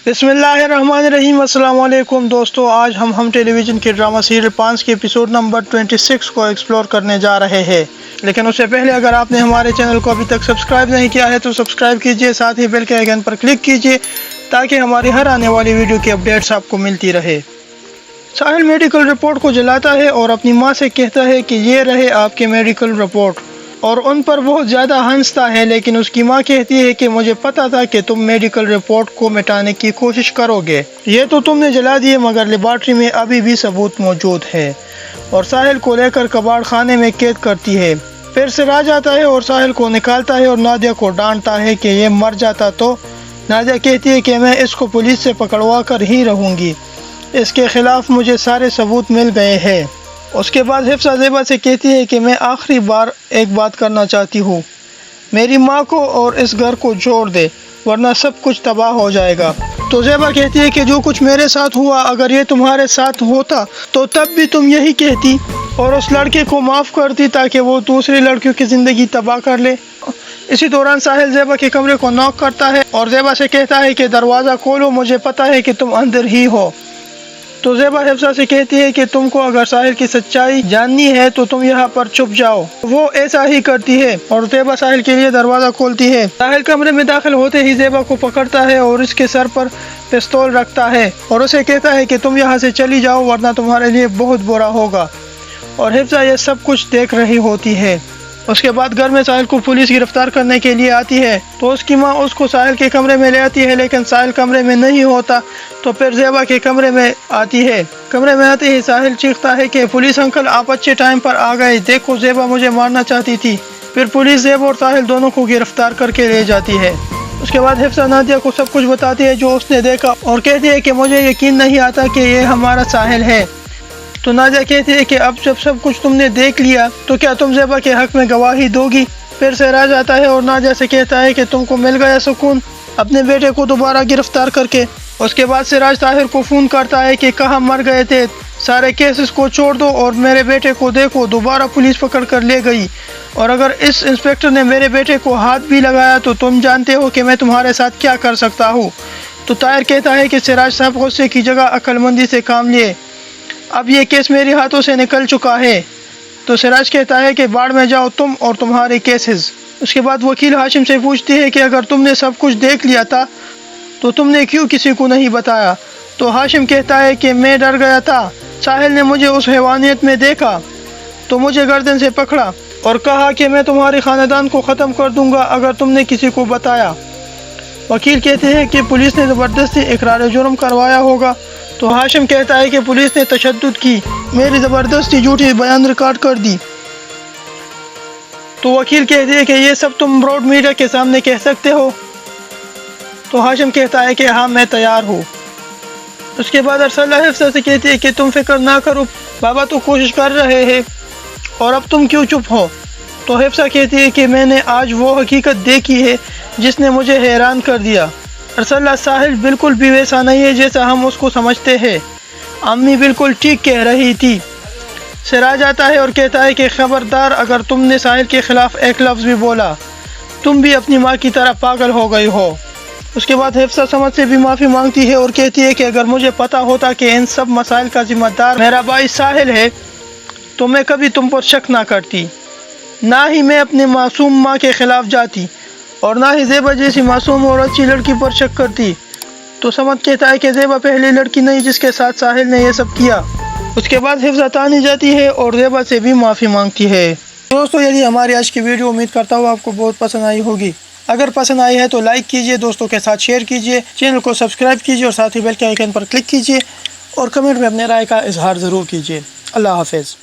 बिस्मिल्लाहिर्रहमानिर्रहीम। अस्सलाम वालेकुम दोस्तों, आज हम टेलीविज़न के ड्रामा सीरियल 5 के एपिसोड नंबर 26 को एक्सप्लोर करने जा रहे हैं। लेकिन उससे पहले अगर आपने हमारे चैनल को अभी तक सब्सक्राइब नहीं किया है तो सब्सक्राइब कीजिए, साथ ही बेल के आइकन पर क्लिक कीजिए ताकि हमारी हर आने वाली वीडियो की अपडेट्स आपको मिलती रहे। साहिल मेडिकल रिपोर्ट को जलाता है और अपनी माँ से कहता है कि ये रहे आपके मेडिकल रिपोर्ट, और उन पर बहुत ज़्यादा हंसता है। लेकिन उसकी माँ कहती है कि मुझे पता था कि तुम मेडिकल रिपोर्ट को मिटाने की कोशिश करोगे, ये तो तुमने जला दिए, मगर लेबॉर्ट्री में अभी भी सबूत मौजूद है। और साहिल को लेकर कबाड़ खाने में कैद करती है। फिर सिराज आता है और साहिल को निकालता है और नादिया को डांटता है कि ये मर जाता तो। नादिया कहती है कि मैं इसको पुलिस से पकड़वा कर ही रहूँगी, इसके खिलाफ मुझे सारे सबूत मिल गए हैं। उसके बाद हिफ्सा ज़ेबा से कहती है कि मैं आखिरी बार एक बात करना चाहती हूँ, मेरी माँ को और इस घर को छोड़ दे वरना सब कुछ तबाह हो जाएगा। तो ज़ेबा कहती है कि जो कुछ मेरे साथ हुआ अगर ये तुम्हारे साथ होता तो तब भी तुम यही कहती और उस लड़के को माफ़ करती ताकि वो दूसरी लड़कियों की ज़िंदगी तबाह कर ले। इसी दौरान साहिल ज़ेबा के कमरे को नॉक करता है और ज़ेबा से कहता है कि दरवाज़ा खोलो, मुझे पता है कि तुम अंदर ही हो। तो ज़ेबा हिफ्सा से कहती है कि तुमको अगर साहिल की सच्चाई जाननी है तो तुम यहाँ पर छुप जाओ। वो ऐसा ही करती है और ज़ेबा साहिल के लिए दरवाज़ा खोलती है। साहिल कमरे में दाखिल होते ही ज़ेबा को पकड़ता है और इसके सर पर पिस्तौल रखता है और उसे कहता है कि तुम यहाँ से चली जाओ वरना तुम्हारे लिए बहुत बुरा होगा। और हिफ्सा ये सब कुछ देख रही होती है। उसके बाद घर में साहिल को पुलिस गिरफ्तार करने के लिए आती है तो उसकी माँ उसको साहिल के कमरे में ले आती है, लेकिन साहिल कमरे में नहीं होता। तो फिर ज़ेबा के कमरे में आती है। कमरे में आते ही साहिल चीखता है कि पुलिस अंकल आप अच्छे टाइम पर आ गए, देखो ज़ेबा मुझे मारना चाहती थी। फिर पुलिस ज़ेबा और साहिल दोनों को गिरफ्तार करके ले जाती है। उसके बाद हिफ्सा नादिया को सब कुछ बताती है जो उसने देखा और कहती है कि मुझे यकीन नहीं आता कि ये हमारा साहिल है। तो नादिया कहती है कि अब जब सब कुछ तुमने देख लिया तो क्या तुम ज़ेबा के हक में गवाही दोगी। फिर सिराज आता है और नादिया से कहता है कि तुमको मिल गया सुकून अपने बेटे को दोबारा गिरफ्तार करके। उसके बाद सिराज ताहिर को फ़ोन करता है कि कहाँ मर गए थे, सारे केसेस को छोड़ दो और मेरे बेटे को देखो, दोबारा पुलिस पकड़ कर ले गई, और अगर इस इंस्पेक्टर ने मेरे बेटे को हाथ भी लगाया तो तुम जानते हो कि मैं तुम्हारे साथ क्या कर सकता हूँ। तो ताहिर कहता है कि सिराज साहब गुस्से की जगह अक्लमंदी से काम लिए, अब ये केस मेरे हाथों से निकल चुका है। तो सिराज कहता है कि बाढ़ में जाओ तुम और तुम्हारे केसेस। उसके बाद वकील हाशिम से पूछती है कि अगर तुमने सब कुछ देख लिया था तो तुमने क्यों किसी को नहीं बताया। तो हाशिम कहता है कि मैं डर गया था, साहिल ने मुझे उस हैवानियत में देखा तो मुझे गर्दन से पकड़ा और कहा कि मैं तुम्हारे ख़ानदान को ख़त्म कर दूंगा अगर तुमने किसी को बताया। वकील कहते हैं कि पुलिस ने ज़बरदस्ती इकरार जुर्म करवाया होगा। तो हाशिम कहता है कि पुलिस ने तशद्दुद की, मेरी ज़बरदस्ती झूठी बयान रिकॉर्ड कर दी। तो वकील कहते हैं कि ये सब तुम ब्रॉड मीडिया के सामने कह सकते हो। तो हाशिम कहता है कि हाँ मैं तैयार हूँ। उसके बाद अरसला हिफ्सा से कहती है कि तुम फिक्र ना करो, बाबा तो कोशिश कर रहे हैं और अब तुम क्यों चुप हो। तो हिफ्सा कहती है कि मैंने आज वो हकीकत देखी है जिसने मुझे हैरान कर दिया। अरसला साहिल बिल्कुल भी वैसा नहीं है जैसा हम उसको समझते हैं, अम्मी बिल्कुल ठीक कह रही थी। सिराज आता है और कहता है कि खबरदार अगर तुमने साहिल के खिलाफ एक लफ्ज़ भी बोला तुम भी अपनी माँ की तरह पागल हो गई हो। उसके बाद हिफ्सा समझ से भी माफ़ी मांगती है और कहती है कि अगर मुझे पता होता कि इन सब मसाइल का जिम्मेदार मेरा भाई साहिल है तो मैं कभी तुम पर शक ना करती, ना ही मैं अपने मासूम माँ के खिलाफ जाती और ना ही ज़ेबा जैसी मासूम और अच्छी लड़की पर शक करती। तो समझ कहता है कि ज़ेबा पहली लड़की नहीं जिसके साथ साहिल ने यह सब किया। उसके बाद हिफ्सा तानी जाती है और ज़ेबा से भी माफ़ी मांगती है। दोस्तों यदि हमारी आज की वीडियो उम्मीद करता हूँ आपको बहुत पसंद आई होगी। अगर पसंद आई है तो लाइक कीजिए, दोस्तों के साथ शेयर कीजिए, चैनल को सब्सक्राइब कीजिए और साथ ही बेल के आइकन पर क्लिक कीजिए और कमेंट में अपने राय का इजहार ज़रूर कीजिए। अल्लाह हाफ़िज़।